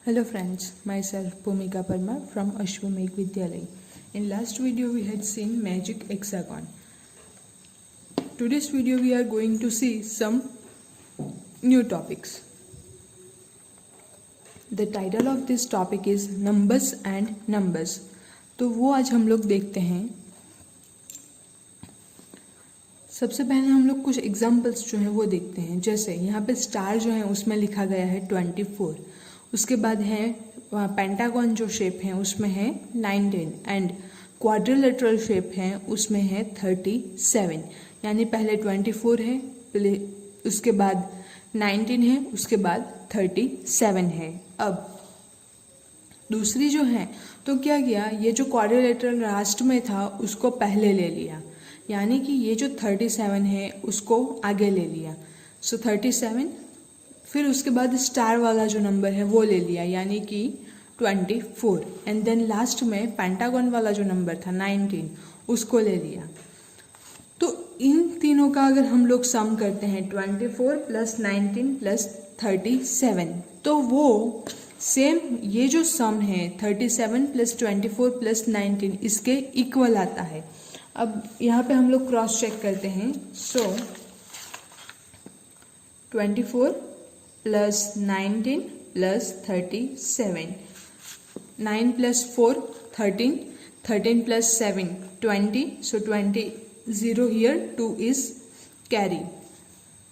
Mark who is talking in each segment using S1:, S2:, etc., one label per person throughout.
S1: Hello friends, myself Bhumika Parmar from Ashwamedh Vidyalay. In last video we had seen magic hexagon. Today's video we are going to see some new topics. The title of this topic is numbers and numbers. तो वो आज हम लोग देखते हैं. सबसे पहले हम लोग कुछ एग्जाम्पल्स जो हैं वो देखते हैं. जैसे यहाँ पे स्टार जो है उसमें लिखा गया है 24. उसके बाद है पेंटागन जो शेप है उसमें है 19 एंड क्वाड्रिलेटरल शेप है उसमें है 37. यानी पहले 24 है, उसके बाद 19 है, उसके बाद 37 है. अब दूसरी जो है तो क्या किया, ये जो क्वाड्रिलेटरल लास्ट में था उसको पहले ले लिया, यानी कि ये जो 37 है उसको आगे ले लिया. सो 37, फिर उसके बाद स्टार वाला जो नंबर है वो ले लिया यानी कि 24 एंड देन लास्ट में पेंटागन वाला जो नंबर था 19 उसको ले लिया. तो इन तीनों का अगर हम लोग सम करते हैं 24 प्लस 19 प्लस 37 तो वो सेम ये जो सम है 37 प्लस 24 प्लस 19 इसके इक्वल आता है. अब यहाँ पे हम लोग क्रॉस चेक करते हैं. सो 24 plus 19 plus 37, 9 plus 4 13, 13 plus 7 20, so 20 0 here, 2 is carry.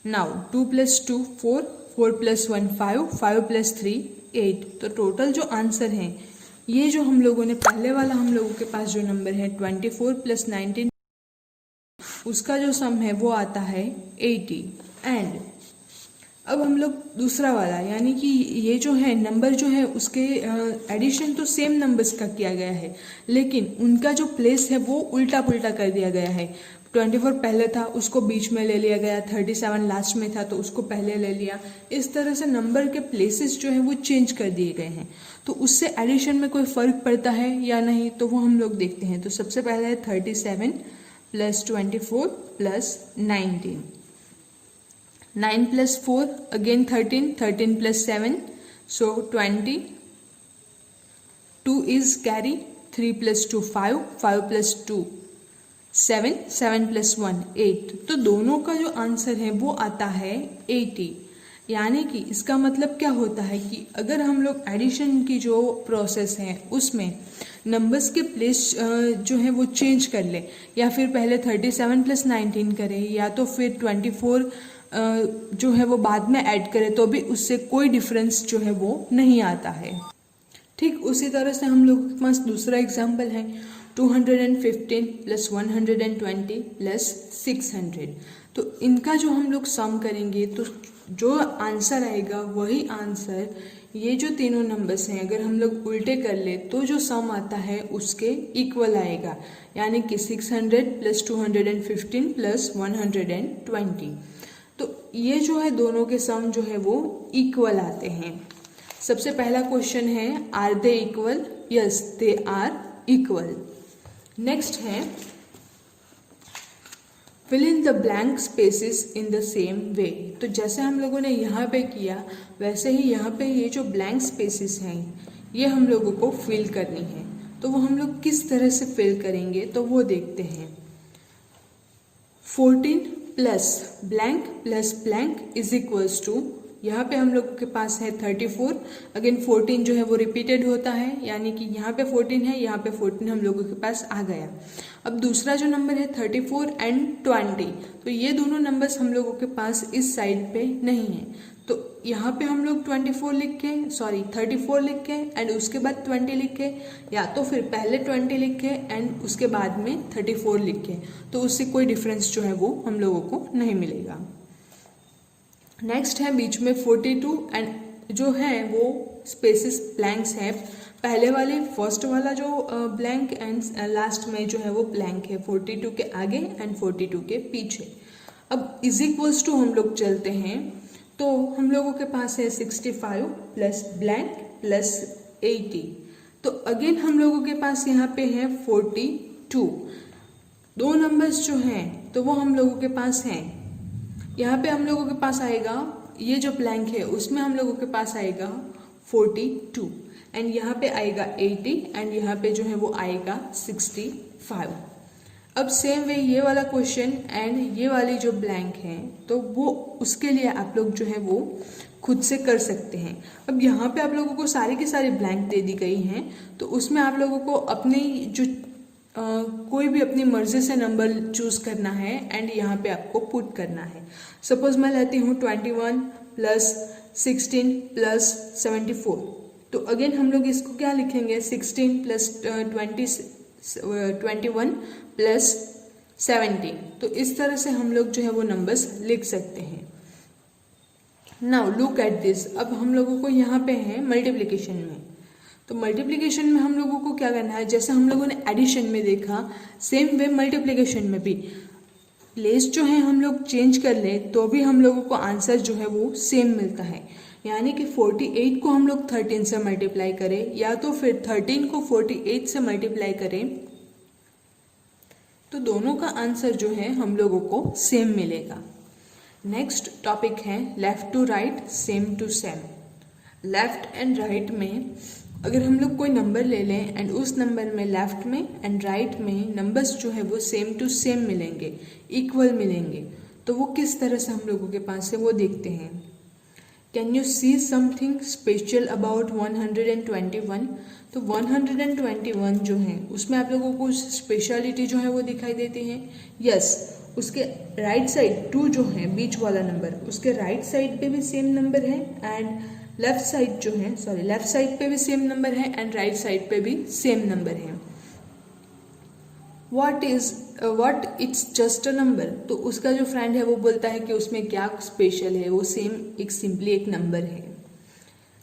S1: Now 2 plus 2 4, 4 plus 1 5, 5 plus 3 8. तो टोटल जो आंसर है ये जो हम लोगों ने पहले वाला हम लोगों के पास जो नंबर है 24 प्लस 19 उसका जो सम है वो आता है 80. एंड अब हम लोग दूसरा वाला यानी कि ये जो है नंबर जो है उसके एडिशन तो सेम नंबर्स का किया गया है लेकिन उनका जो प्लेस है वो उल्टा पुल्टा कर दिया गया है. 24 पहले था उसको बीच में ले लिया गया, 37 लास्ट में था तो उसको पहले ले लिया. इस तरह से नंबर के प्लेसेस जो है वो चेंज कर दिए गए हैं. तो उससे एडिशन में कोई फ़र्क पड़ता है या नहीं तो वो हम लोग देखते हैं. तो सबसे पहले है 37 plus 24 plus 19, 9 plus 4 again 13, 13 plus 7 so 20, 2 is carry, 3 plus 2 5, 5 plus 2 7, 7 plus 1 8. तो दोनों का जो आंसर है वो आता है 80. यानी कि इसका मतलब क्या होता है कि अगर हम लोग एडिशन की जो प्रोसेस है उसमें नंबर्स के प्लेस जो है वो चेंज कर ले या फिर पहले 37 प्लस 19 करे या तो फिर 24 जो है वो बाद में ऐड करें तो भी उससे कोई डिफरेंस जो है वो नहीं आता है. ठीक उसी तरह से हम लोग के पास दूसरा एग्जाम्पल है 215 प्लस 120 प्लस 600. तो इनका जो हम लोग सम करेंगे तो जो आंसर आएगा वही आंसर ये जो तीनों नंबर्स हैं अगर हम लोग उल्टे कर ले तो जो सम आता है उसके इक्वल आएगा यानी कि 600 प्लस 215 प्लस 120. तो ये जो है दोनों के सम जो है वो इक्वल आते हैं. सबसे पहला क्वेश्चन है are they equal. Yes they are equal. Next है fill in the blank spaces in the same way. तो जैसे हम लोगों ने यहाँ पे किया वैसे ही यहाँ पे ये जो ब्लैंक स्पेसेस हैं ये हम लोगों को फिल करनी है. तो वो हम लोग किस तरह से फिल करेंगे तो वो देखते हैं. 14 plus blank is equals to, यहाँ पे हम लोग के पास है 34. अगेन 14 जो है वो रिपीटेड होता है यानी कि यहाँ पे 14 है, यहाँ पे 14 हम लोगों के पास आ गया. अब दूसरा जो नंबर है 34 एंड 20. तो ये दोनों नंबर्स हम लोगों के पास इस साइड पे नहीं है तो यहाँ पे हम लोग 34 लिख के एंड उसके बाद 20 लिख के या तो फिर पहले 20 लिख के एंड उसके बाद में 34 लिख के, तो उससे कोई डिफरेंस जो है वो हम लोगों को नहीं मिलेगा. नेक्स्ट है बीच में 42 एंड जो है वो स्पेसेस ब्लैंक्स है. पहले वाले फर्स्ट वाला जो ब्लैंक एंड लास्ट में जो है वो ब्लैंक है 42 के आगे एंड 42 के पीछे. अब इज इक्वल्स टू हम लोग चलते हैं तो हम लोगों के पास है 65 प्लस ब्लैंक प्लस 80. तो अगेन हम लोगों के पास यहाँ पे है 42. दो नंबर्स जो हैं तो वो हम लोगों के पास हैं. यहाँ पे हम लोगों के पास आएगा ये जो ब्लैंक है उसमें हम लोगों के पास आएगा 42 एंड यहाँ पे आएगा 80 एंड यहाँ पे जो है वो आएगा 65। अब सेम वे ये वाला क्वेश्चन एंड ये वाली जो ब्लैंक है तो वो उसके लिए आप लोग जो है वो खुद से कर सकते हैं। अब यहाँ पे आप लोगों को सारी की सारी ब्लैंक दे दी गई हैं तो उसमें आप लोगों को अपनी जो कोई भी अपनी मर्जी से नंबर चूज करना है एंड यहाँ पे आपको पुट करना है। सपोज मैं लेती हूँ 21 प्लस 16 प्लस 74, तो अगेन हम लोग इसको क्या लिखेंगे 16 प्लस 21 प्लस 17। तो इस तरह से हम लोग जो है वो नंबर्स लिख सकते हैं। नाउ लुक एट दिस, अब हम लोगों को यहाँ पे है मल्टीप्लिकेशन में, तो मल्टीप्लिकेशन में हम लोगों को क्या करना है, जैसे हम लोगों ने एडिशन में देखा सेम वे मल्टीप्लिकेशन में भी प्लेस जो है हम लोग चेंज कर ले तो भी हम लोगों को आंसर जो है वो सेम मिलता है। यानी कि 48 को हम लोग 13 से मल्टीप्लाई करें या तो फिर 13 को 48 से मल्टीप्लाई करें तो दोनों का आंसर जो है हम लोगों को सेम मिलेगा। नेक्स्ट टॉपिक है left to right same to same. Left and right में अगर हम लोग कोई नंबर ले लें एंड उस नंबर में लेफ्ट में एंड राइट में नंबर्स जो है वो सेम टू सेम मिलेंगे, इक्वल मिलेंगे, तो वो किस तरह से हम लोगों के पास है वो देखते हैं। Can you see something special about 121? तो 121 जो है उसमें आप लोगों को स्पेशलिटी जो है वो दिखाई देती है। यस, उसके राइट साइड 2 जो है बीच वाला नंबर, उसके राइट साइड पे भी सेम नंबर है एंड लेफ्ट साइड जो है लेफ्ट साइड पे भी सेम नंबर है एंड राइट साइड पे भी सेम नंबर है। What it's just a number, तो उसका जो फ्रेंड है वो बोलता है कि उसमें क्या स्पेशल है, वो सेम एक सिंपली एक नंबर है।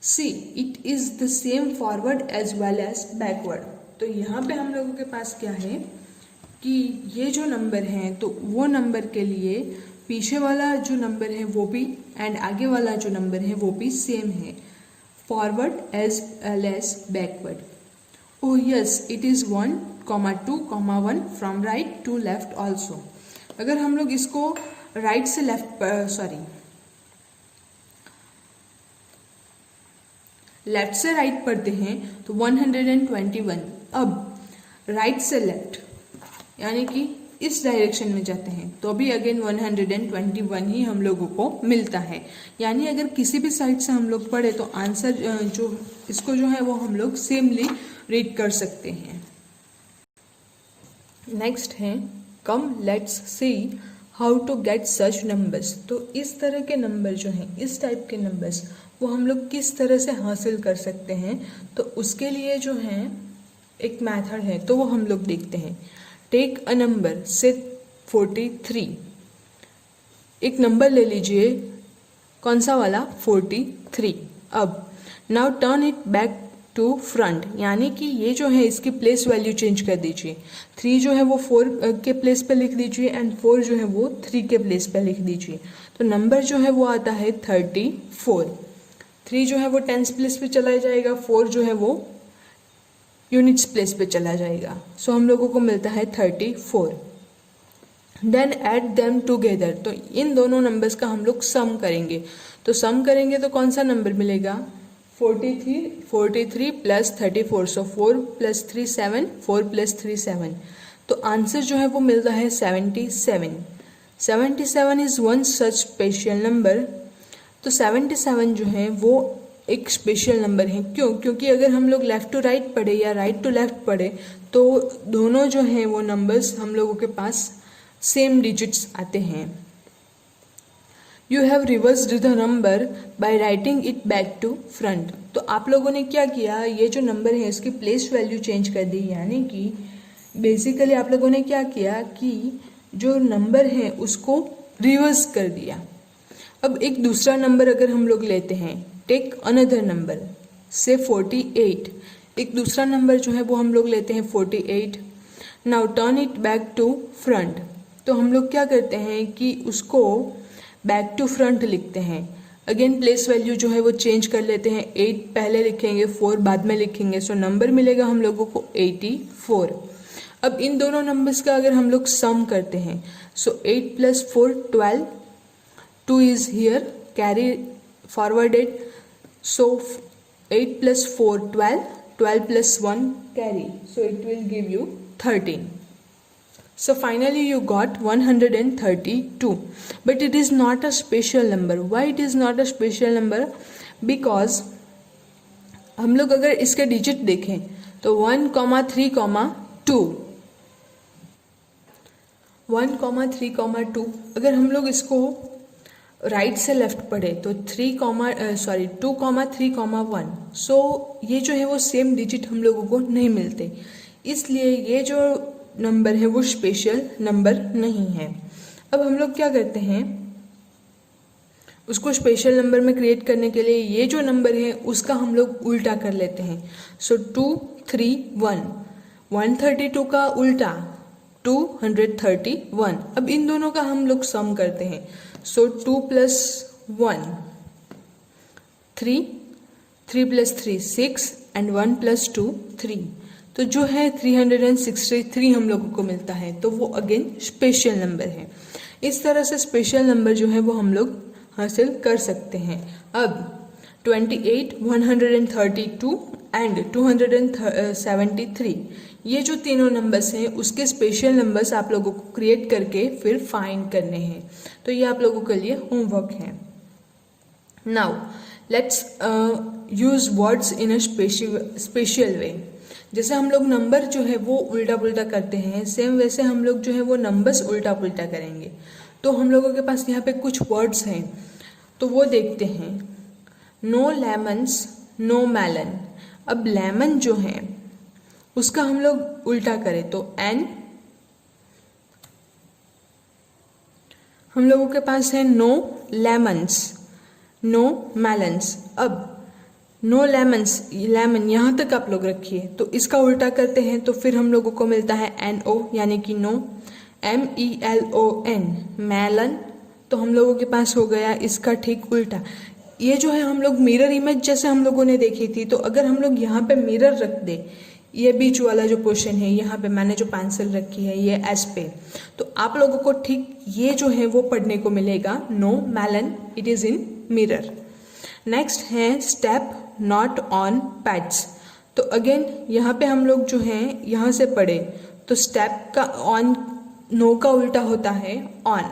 S1: See it is the same forward as well as backward, तो यहाँ पे हम लोगों के पास क्या है कि ये जो नंबर है तो वो नंबर के लिए पीछे वाला जो नंबर है वो भी एंड आगे वाला जो नंबर है वो भी सेम है, forward as well as backward. Oh yes, it is 1, 2, 1 from right to left also. अगर हम लोग इसको राइट से लेफ्ट लेफ्ट से राइट पढ़ते हैं तो 121। अब राइट से लेफ्ट यानी कि इस डायरेक्शन में जाते हैं तो अभी अगेन 121 ही हम लोगों को मिलता है। यानी अगर किसी भी साइड से हम लोग पढ़े तो आंसर जो इसको जो है वो हम लोग सेमली रीड कर सकते हैं। नेक्स्ट है come let's see how to get such numbers. तो इस तरह के नंबर जो हैं, इस टाइप के नंबर्स वो हम लोग किस तरह से हासिल कर सकते हैं, तो उसके लिए जो है एक मेथड है तो वो हम लोग देखते हैं। टेक अ नंबर से 43, एक नंबर ले लीजिए, कौन सा वाला 43। अब now turn it back to front, यानी कि ये जो है इसकी प्लेस वैल्यू चेंज कर दीजिए। 3 जो है वो 4 के प्लेस पे लिख दीजिए एंड 4 जो है वो 3 के प्लेस पे लिख दीजिए। तो नंबर जो है वो आता है 34। 3 जो है वो टेंस प्लेस पे चला जाएगा, 4 जो है वो यूनिट्स प्लेस पे चला जाएगा। सो हम लोगों को मिलता है 34। देन ऐड देम टुगेदर, तो इन दोनों नंबर्स का हम लोग सम करेंगे। तो सम करेंगे तो कौन सा नंबर मिलेगा, 43 प्लस 34, सो 4 प्लस 3 7, 4 प्लस 3 7। तो आंसर जो है वो मिलता है 77। 77 is one such special number. तो 77 जो है वो एक स्पेशल नंबर है। क्यों? क्योंकि अगर हम लोग लेफ्ट टू राइट पढ़े या राइट टू लेफ्ट पढ़े तो दोनों जो हैं वो नंबर्स हम लोगों के पास सेम डिजिट्स आते हैं। You have reversed the number by writing it back to front. तो आप लोगों ने क्या किया, ये जो नंबर है इसकी प्लेस वैल्यू चेंज कर दी, यानी कि बेसिकली आप लोगों ने क्या किया कि जो नंबर है उसको रिवर्स कर दिया। अब एक दूसरा नंबर अगर हम लोग लेते हैं, टेक अनदर नंबर से 48, एक दूसरा नंबर जो है वो हम लोग लेते हैं 48। Now turn it back to front, तो हम लोग क्या करते हैं कि उसको बैक टू फ्रंट लिखते हैं। अगेन प्लेस वैल्यू जो है वो चेंज कर लेते हैं, 8 पहले लिखेंगे 4 बाद में लिखेंगे, सो नंबर मिलेगा हम लोगों को 84। अब इन दोनों नंबर्स का अगर हम लोग सम करते हैं, सो 8 plus 4 12, 2 is here carry forwarded, so 8 plus 4 12, 12 plus 1 carry, so it will give you 13. So finally you got 132, but it is not a special number. Why it is not a special number? Because हम लोग अगर इसके digit देखें तो 1, 3, 2, 1, 3, 2, अगर हम लोग इसको राइट से लेफ्ट पढ़े तो 2, 3, 1, सो ये जो है वो सेम डिजिट हम लोगों को नहीं मिलते, इसलिए ये जो नंबर है वो स्पेशल नंबर नहीं है। अब हम लोग क्या करते हैं, उसको स्पेशल नंबर में क्रिएट करने के लिए ये जो नंबर है उसका हम लोग उल्टा कर लेते हैं। सो 2, 3, 1, 132 का उल्टा 231। अब इन दोनों का हम लोग सम करते हैं। सो 2 plus 1 3, 3 plus 3 6 and 1 plus 2 3, तो जो है 363 हम लोगों को मिलता है, तो वो अगेन स्पेशल नंबर है। इस तरह से स्पेशल नंबर जो है वो हम लोग हासिल कर सकते हैं। अब 28, 132 एंड 273, ये जो तीनों नंबर्स हैं उसके स्पेशल नंबर्स आप लोगों को क्रिएट करके फिर फाइंड करने हैं, तो ये आप लोगों के लिए होमवर्क है। Now let's use words in a special वे। जैसे हम लोग नंबर जो है वो उल्टा पुल्टा करते हैं, सेम वैसे हम लोग जो है वो नंबर्स उल्टा पुल्टा करेंगे। तो हम लोगों के पास यहाँ पे कुछ वर्ड्स हैं, तो वो देखते हैं। No lemons, no melon. अब लेमन जो है उसका हम लोग उल्टा करें तो एन, हम लोगों के पास है नो लेमन्स, नो मेलन्स। अब नो लेमन्स, लेमन यहाँ तक आप लोग रखिए, तो इसका उल्टा करते हैं तो फिर हम लोगों को मिलता है NO यानी कि नो। MELON मेलन, तो हम लोगों के पास हो गया इसका ठीक उल्टा। ये जो है हम लोग मिरर इमेज जैसे हम लोगों ने देखी थी, तो अगर हम लोग यहाँ पे मिरर रख दे, ये बीच वाला जो पोर्शन है यहाँ पे मैंने जो पेंसिल रखी है ये एस पे, तो आप लोगों को ठीक ये जो है वो पढ़ने को मिलेगा no melon, it is in mirror. Next है स्टेप नॉट ऑन पैड्स। तो अगेन यहाँ पे हम लोग जो है यहाँ से पढ़े तो स्टेप का ऑन, नो का उल्टा होता है ऑन,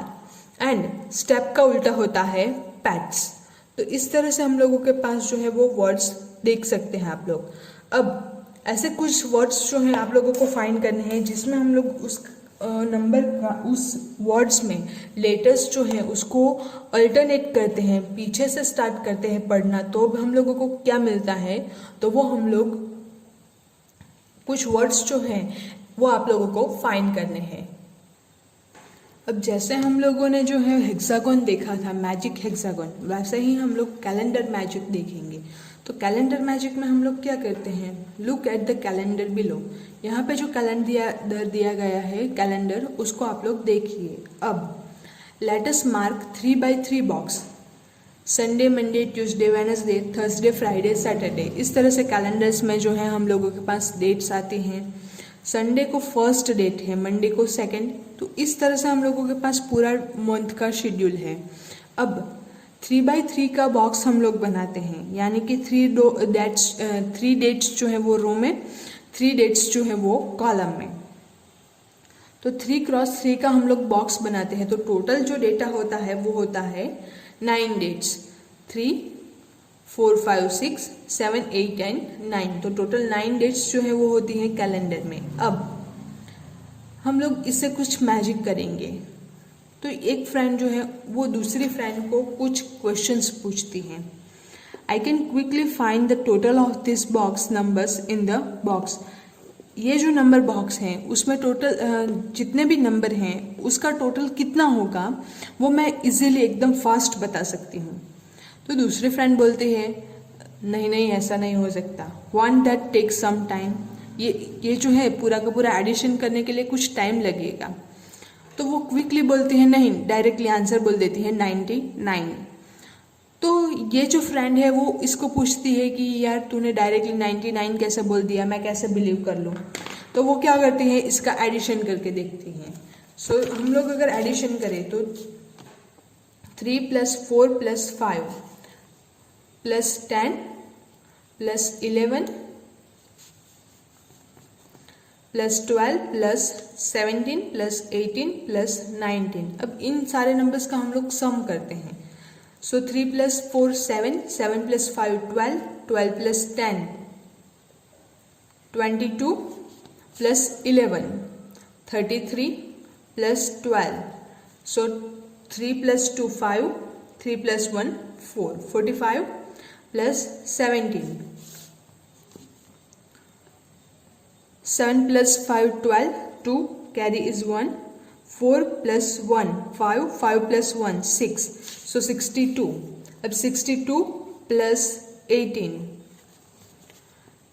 S1: एंड स्टेप का उल्टा होता है पैड्स। तो इस तरह से हम लोगों के पास जो है वो वर्ड्स देख सकते हैं आप लोग। अब ऐसे कुछ वर्ड्स जो हैं आप लोगों को फाइंड करने हैं जिसमें हम लोग उस नंबर का, उस वर्ड्स में लेटर्स जो है उसको अल्टरनेट करते हैं, पीछे से स्टार्ट करते हैं पढ़ना, तो हम लोगों को क्या मिलता है, तो वो हम लोग कुछ वर्ड्स जो हैं वो आप लोगों को फाइंड करने हैं। अब जैसे हम लोगों ने जो है हेक्सागोन देखा था, मैजिक हेक्सागोन, वैसे ही हम लोग कैलेंडर मैजिक देखेंगे। तो कैलेंडर मैजिक में हम लोग क्या करते हैं, look at the calendar below. यहाँ पे जो कैलेंडर दिया गया है कैलेंडर, उसको आप लोग देखिए। अब let us mark 3x3 box, Sunday, Monday, Tuesday, Wednesday, Thursday, Friday, Saturday. इस तरह से कैलेंडर्स में जो है हम लोगों के पास डेट्स आती हैं। संडे को फर्स्ट डेट है, मंडे को सेकंड, तो इस तरह से हम लोगों के पास पूरा मंथ का शेड्यूल है। अब 3x3 का बॉक्स हम लोग बनाते हैं, यानी कि 3 डेट्स जो है वो रो में, 3 डेट्स जो है वो कॉलम में। तो 3x3 का हम लोग बॉक्स बनाते हैं, तो टोटल जो डेटा होता है वो होता है 9 डेट्स, 3, 4, 5, 6, 7, 8 एंड 9। तो टोटल 9 डेट्स जो है वो होती हैं कैलेंडर में। अब हम लोग इससे कुछ मैजिक करेंगे। तो एक फ्रेंड जो है वो दूसरी फ्रेंड को कुछ क्वेश्चंस पूछती है। I can quickly find the total of this box numbers in the box. ये जो नंबर बॉक्स है उसमें टोटल जितने भी नंबर हैं उसका टोटल कितना होगा वो मैं इजीली एकदम फास्ट बता सकती हूँ। तो दूसरी फ्रेंड बोलती है नहीं नहीं ऐसा नहीं हो सकता, one that takes some time. ये जो है पूरा का पूरा एडिशन करने के लिए कुछ टाइम लगेगा। तो वो क्विकली बोलती है नहीं, डायरेक्टली आंसर बोल देती है 99। तो ये जो फ्रेंड है वो इसको पूछती है कि यार तूने डायरेक्टली 99 कैसे बोल दिया, मैं कैसे बिलीव कर लूँ। तो वो क्या करती है, इसका एडिशन करके देखती हैं। सो हम लोग अगर एडिशन करें तो 3 + 4 + 5 + 10 plus 11 plus 12 plus 17 plus 18 plus 19। अब इन सारे नंबर्स का हम लोग सम करते हैं। सो 3 plus 4 7, 7 plus 5 12, 12 plus 10 22 plus 11 33 plus 12। So 3 plus 2 5, 3 plus 1 4, 45 plus 17, 7 plus 5 12, 2 carry is 1, 4 plus 1 5, 5 plus 1 6, so 62। अब 62 plus 18,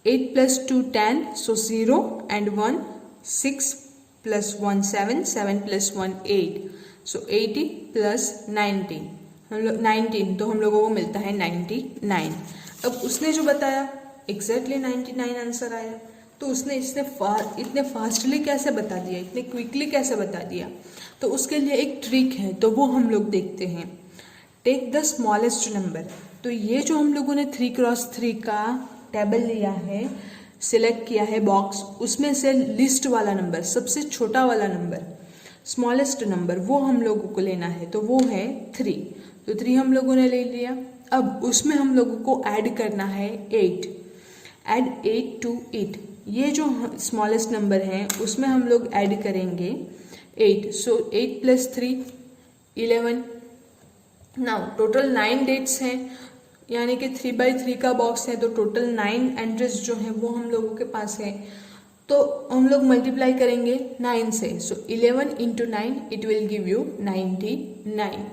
S1: 8 plus 2 10, so 0 and 1, 6 plus 1 7, 7 plus 1 8, so 80 plus 90, हम लोग 19, तो हम लोगों को मिलता है 99। अब उसने जो बताया एग्जैक्टली 99 आंसर आया। तो उसने इतने फास्टली कैसे बता दिया, इतने क्विकली कैसे बता दिया? तो उसके लिए एक ट्रिक है, तो वो हम लोग देखते हैं। Take the smallest number. तो ये जो हम लोगों ने 3x3 का टेबल लिया है, सिलेक्ट किया है बॉक्स, उसमें से लिस्ट वाला नंबर, सबसे छोटा वाला नंबर, स्मॉलेस्ट नंबर, वो हम लोगों को लेना है। तो वो है 3। तो 3 हम लोगों ने ले लिया। अब उसमें हम लोगों को ऐड करना है 8। Add 8 to it. ये जो स्मॉलेस्ट नंबर है उसमें हम लोग ऐड करेंगे 8। सो 8 प्लस 3 11। नाउ टोटल 9 डेट्स हैं, यानी कि 3x3 का बॉक्स है, तो टोटल 9 एंट्रीज जो हैं वो हम लोगों के पास है। तो हम लोग मल्टीप्लाई करेंगे 9 से। सो 11 into 9 it will give you 99।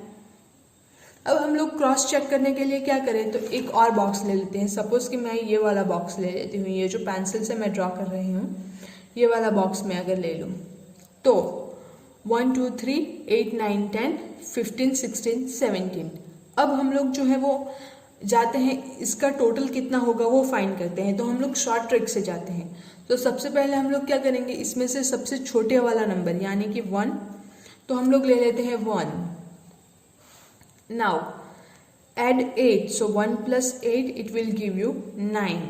S1: अब हम लोग क्रॉस चेक करने के लिए क्या करें, तो एक और बॉक्स ले लेते हैं। सपोज कि मैं ये वाला बॉक्स ले लेती हूँ, ये जो पेंसिल से मैं ड्रॉ कर रही हूँ, ये वाला बॉक्स मैं अगर ले लूँ तो 1 2 3 8 9 10 15 16 17। अब हम लोग जो है वो जाते हैं, इसका टोटल कितना होगा वो फाइंड करते हैं। तो हम लोग शॉर्ट ट्रिक से जाते हैं। तो सबसे पहले हम लोग क्या करेंगे, इसमें से सबसे छोटे वाला नंबर यानी कि 1, तो हम लोग ले लेते हैं 1। Now add 8, so 1 plus 8 it will give you 9।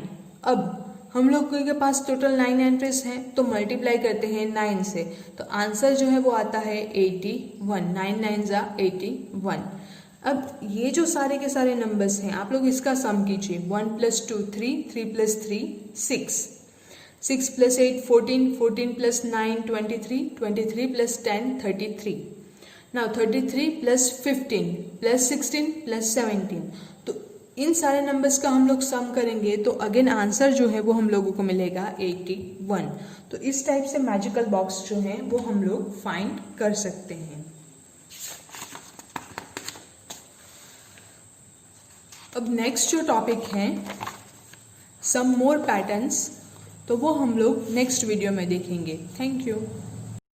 S1: अब हम लोग के पास टोटल 9 एंट्रीज हैं, तो मल्टीप्लाई करते हैं 9 से, तो आंसर जो है वो आता है 81। 9 9 जा 81। अब ये जो सारे के सारे नंबर्स हैं आप लोग इसका सम कीजिए। 1 plus 2 3, 3 plus 3 6, 6 plus 8 14, 14 plus 9 23, 23 plus 10 33। Now 33 plus 15 plus 16 plus 17। तो इन सारे नंबर्स का हम लोग सम करेंगे तो अगेन आंसर जो है वो हम लोगों को मिलेगा 81। तो इस टाइप से मैजिकल बॉक्स जो है वो हम लोग फाइंड कर सकते हैं। अब नेक्स्ट जो टॉपिक है सम मोर पैटर्न्स, तो वो हम लोग नेक्स्ट वीडियो में देखेंगे। Thank you.